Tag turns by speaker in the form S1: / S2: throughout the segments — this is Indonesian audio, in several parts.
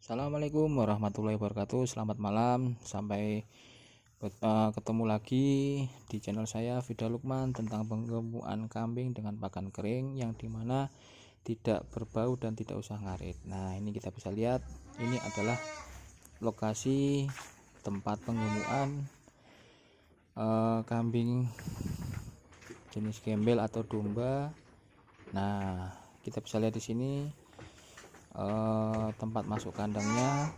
S1: Assalamualaikum warahmatullahi wabarakatuh. Selamat malam. Sampai ketemu lagi di channel saya Vida Lukman tentang penggemukan kambing dengan pakan kering yang dimana tidak berbau dan tidak usah ngarit. Nah, ini kita bisa lihat, ini adalah lokasi tempat penggemukan kambing jenis gembel atau domba. Nah, kita bisa lihat di sini tempat masuk kandangnya.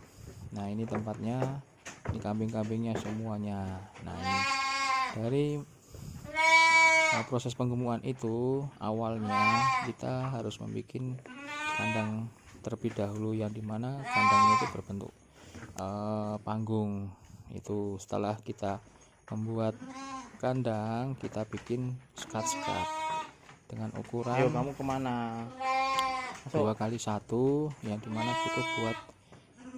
S1: Nah, ini tempatnya, ini kambing-kambingnya semuanya. Nah, ini dari proses penggemukan itu awalnya kita harus membuat kandang terlebih dahulu, yang dimana kandangnya itu berbentuk panggung. Itu setelah kita membuat kandang, kita bikin skat-skat dengan ukuran
S2: Ayo kamu kemana?
S1: 2x1, yang dimana cukup buat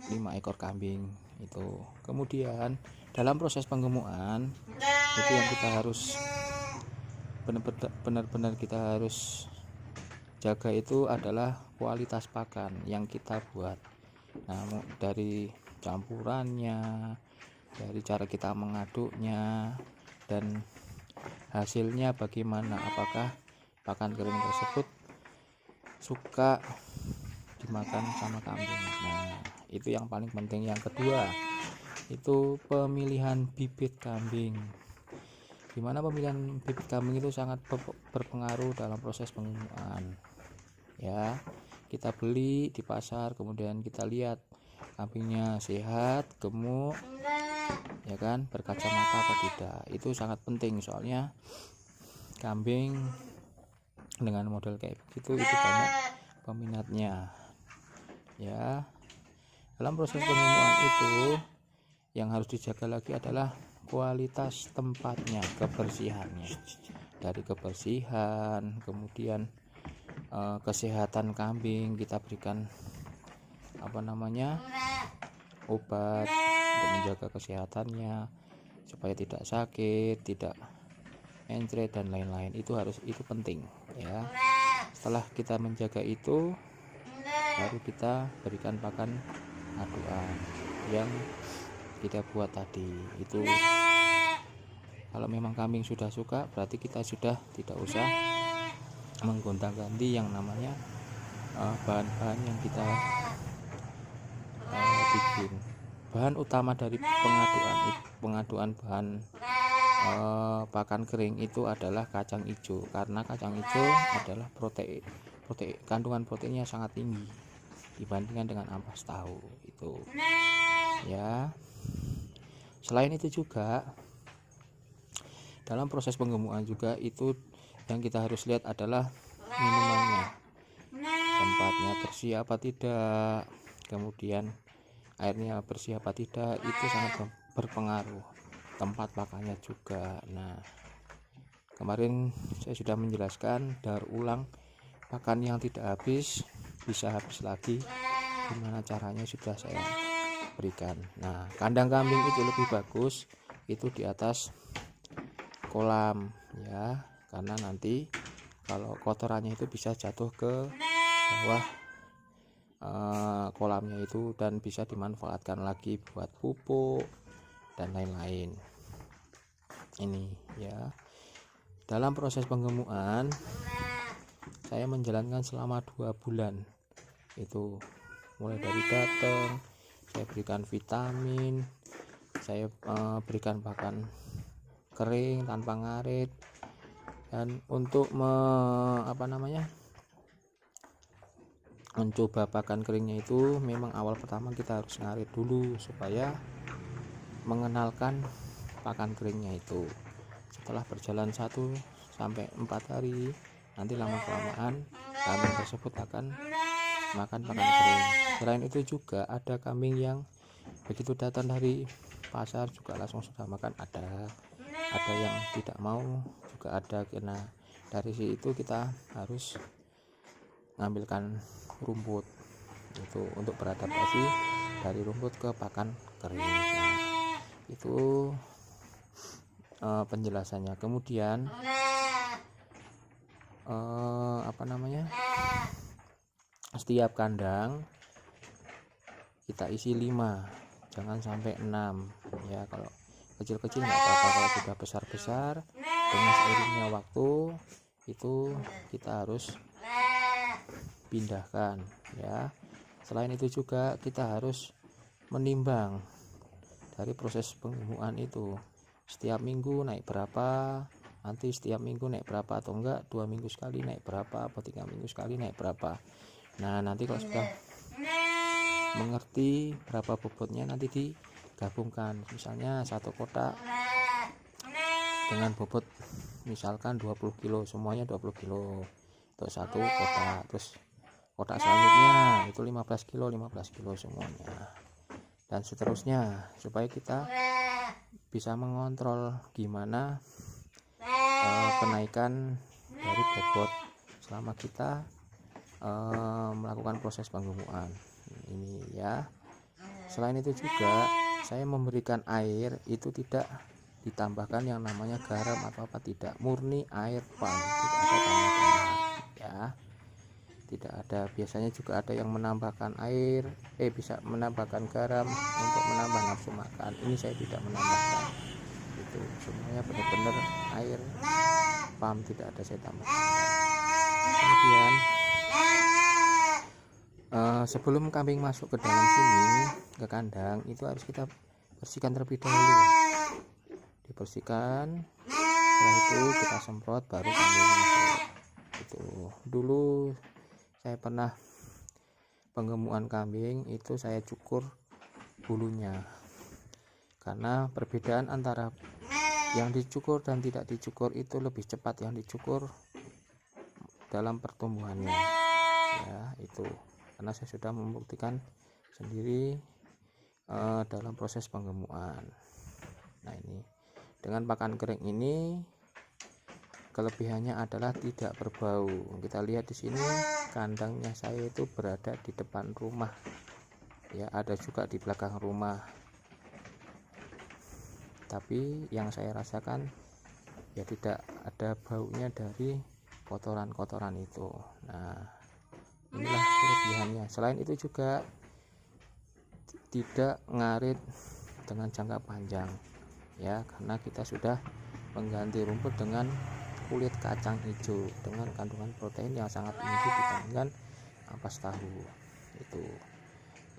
S1: 5 ekor kambing itu. Kemudian dalam proses penggemukan itu yang kita harus benar-benar kita harus jaga itu adalah kualitas pakan yang kita buat. Nah, dari campurannya, dari cara kita mengaduknya, dan hasilnya bagaimana, apakah pakan kering tersebut suka dimakan sama kambing. Nah, itu yang paling penting. Yang kedua itu pemilihan bibit kambing, dimana pemilihan bibit kambing itu sangat berpengaruh dalam proses penggemukan. Ya, kita beli di pasar, kemudian kita lihat kambingnya sehat, gemuk, ya kan, berkacamata apa tidak. Itu sangat penting, soalnya kambing dengan model kayak begitu itu banyak peminatnya. Ya, dalam proses penggemukan itu yang harus dijaga lagi adalah kualitas tempatnya, kebersihannya. Dari kebersihan, kemudian kesehatan kambing, kita berikan obat untuk menjaga kesehatannya supaya tidak sakit, tidak encret dan lain-lain. Itu penting ya. Setelah kita menjaga itu, baru kita berikan pakan aduan yang kita buat tadi. Itu kalau memang kambing sudah suka, berarti kita sudah tidak usah menggonta-ganti yang namanya bahan-bahan yang kita bikin. Bahan utama dari pengaduan bahan pakan kering itu adalah kacang hijau, karena kacang hijau adalah kandungan proteinnya sangat tinggi dibandingkan dengan ampas tahu itu. Ya, selain itu juga dalam proses penggemukan juga itu yang kita harus lihat adalah minumannya, tempatnya bersih apa tidak, kemudian airnya bersih apa tidak. Itu sangat berpengaruh. Tempat pakannya juga. Nah, kemarin saya sudah menjelaskan, daur ulang pakan yang tidak habis bisa habis lagi, gimana caranya sudah saya berikan. Nah, kandang kambing itu lebih bagus itu di atas kolam ya, karena nanti kalau kotorannya itu bisa jatuh ke bawah kolamnya itu dan bisa dimanfaatkan lagi buat pupuk dan lain-lain. Ini ya, dalam proses penggemukan saya menjalankan selama 2 bulan itu, mulai dari datang saya berikan vitamin, saya berikan pakan kering tanpa ngarit. Dan untuk mencoba pakan keringnya itu memang awal pertama kita harus ngarit dulu supaya mengenalkan pakan keringnya itu. Setelah berjalan 1-4 hari, nanti lama kelamaan kambing tersebut akan makan pakan kering. Selain itu juga ada kambing yang begitu datang dari pasar juga langsung sudah makan, ada yang tidak mau juga ada. Karena dari situ kita harus mengambilkan rumput itu untuk beradaptasi dari rumput ke pakan kering. Nah, itu penjelasannya. Kemudian setiap kandang kita isi 5, jangan sampai 6 ya. Kalau kecil-kecil nggak apa-apa, kalau sudah besar-besar dengan seiringnya waktu itu kita harus pindahkan ya. Selain itu juga kita harus menimbang dari proses penggemukan itu, setiap minggu naik berapa, nanti setiap minggu naik berapa, atau enggak 2 minggu sekali naik berapa, atau 3 minggu sekali naik berapa. Nah nanti kalau sudah mengerti berapa bobotnya, nanti digabungkan, misalnya satu kotak dengan bobot misalkan 20 kilo, semuanya 20 kilo untuk satu kotak, terus kotak selanjutnya itu 15 kilo semuanya, dan seterusnya, supaya kita bisa mengontrol gimana kenaikan dari bobot selama kita melakukan proses penggemukan ini ya. Selain itu juga saya memberikan air itu tidak ditambahkan yang namanya garam atau apa, tidak, murni air pump, tidak ada tambah-tambahan ya, tidak ada. Biasanya juga ada yang menambahkan air, bisa menambahkan garam untuk menambah nafsu makan. Ini saya tidak menambahkan, itu semuanya benar-benar air pump, tidak ada saya tambahkan. Kemudian sebelum kambing masuk ke dalam sini, ke kandang, itu harus kita bersihkan terlebih dahulu, dibersihkan, setelah itu kita semprot baru kambing masuk. Itu dulu saya pernah penggemukan kambing itu saya cukur bulunya, karena perbedaan antara yang dicukur dan tidak dicukur itu lebih cepat yang dicukur dalam pertumbuhannya ya. Itu karena saya sudah membuktikan sendiri dalam proses penggemukan. Nah ini dengan pakan kering ini kelebihannya adalah tidak berbau. Kita lihat di sini kandangnya saya itu berada di depan rumah ya, ada juga di belakang rumah, tapi yang saya rasakan ya tidak ada baunya dari kotoran-kotoran itu. Nah inilah kelebihannya. Selain itu juga tidak ngarit dengan jangka panjang ya, karena kita sudah mengganti rumput dengan kulit kacang hijau dengan kandungan protein yang sangat tinggi dibandingkan ampas tahu itu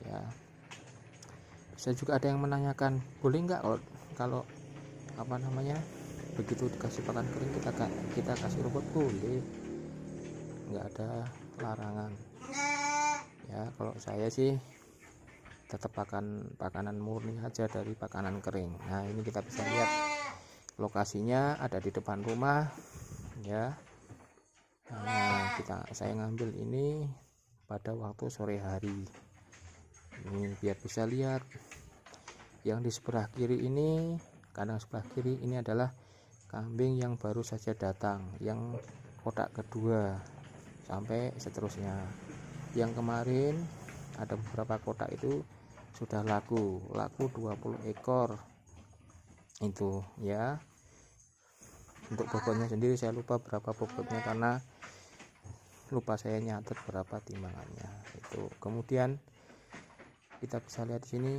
S1: ya. Bisa juga ada yang menanyakan, boleh nggak kalau apa namanya, begitu dikasih pakan kering kita kasih rumput? Boleh, nggak ada larangan ya. Kalau saya sih tetap pakanan murni aja dari pakanan kering. Nah ini kita bisa lihat lokasinya ada di depan rumah ya. Nah saya ngambil ini pada waktu sore hari ini biar bisa lihat. Yang di sebelah kiri ini, kandang sebelah kiri ini adalah kambing yang baru saja datang, yang kotak kedua sampai seterusnya. Yang kemarin ada beberapa kotak itu sudah laku 20 ekor itu ya. Untuk bobotnya sendiri saya lupa berapa bobotnya karena lupa saya nyatet berapa timbangannya itu. Kemudian kita bisa lihat di sini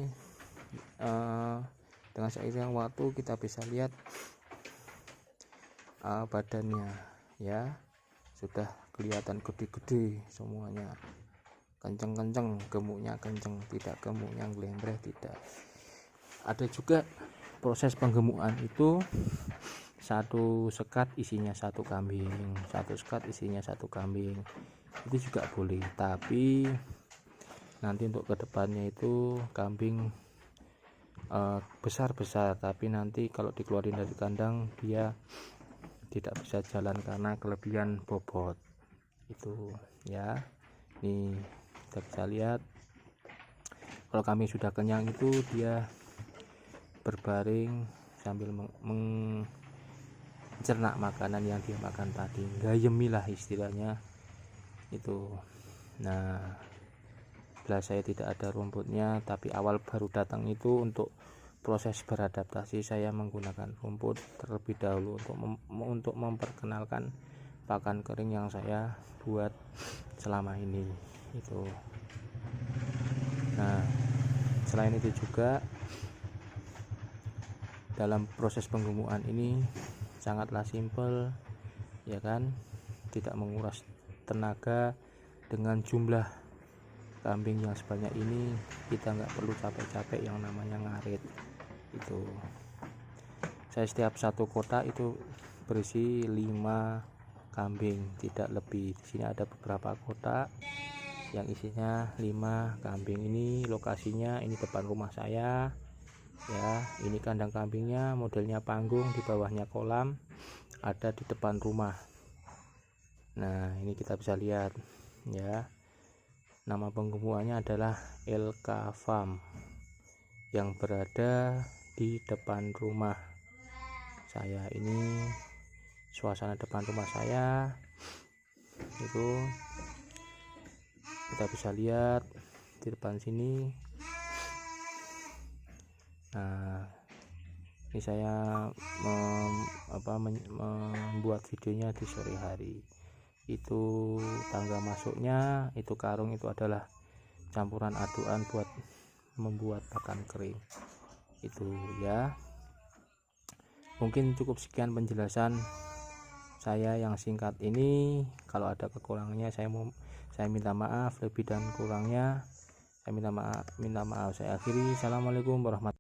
S1: dengan seiring waktu kita bisa lihat badannya ya, sudah kelihatan gede-gede semuanya, kenceng-kenceng, gemuknya kenceng, tidak gemuknya ngelembreh, tidak. Ada juga proses penggemukan itu satu sekat isinya satu kambing, satu sekat isinya satu kambing, itu juga boleh. Tapi nanti untuk kedepannya itu kambing besar-besar, tapi nanti kalau dikeluarin dari kandang dia tidak bisa jalan karena kelebihan bobot itu ya. Ini kita bisa lihat kalau kambing sudah kenyang itu dia berbaring sambil mencerna makanan yang dia makan tadi, gayemi lah istilahnya itu. Nah bila saya tidak ada rumputnya, tapi awal baru datang itu untuk proses beradaptasi saya menggunakan rumput terlebih dahulu untuk memperkenalkan pakan kering yang saya buat selama ini itu. Nah selain itu juga dalam proses penggumukan ini sangatlah simpel, ya kan, tidak menguras tenaga. Dengan jumlah kambing yang sebanyak ini kita nggak perlu capek-capek yang namanya ngarit. Itu saya setiap satu kotak itu berisi 5 kambing, tidak lebih. Di sini ada beberapa kotak yang isinya 5 kambing. Ini lokasinya ini depan rumah saya ya. Ini kandang kambingnya, modelnya panggung, di bawahnya kolam, ada di depan rumah. Nah, ini kita bisa lihat ya, nama penggumukannya adalah LK Farm yang berada di depan rumah saya. Ini suasana depan rumah saya, itu kita bisa lihat di depan sini. Nah, ini saya membuat videonya di sore hari. Itu tangga masuknya, itu karung, itu adalah campuran aduan buat membuat pakan kering. Itu ya, mungkin cukup sekian penjelasan saya yang singkat ini. Kalau ada kekurangannya saya minta maaf, lebih dan kurangnya saya minta maaf. Saya akhiri. Assalamualaikum warahmatullahi wabarakatuh.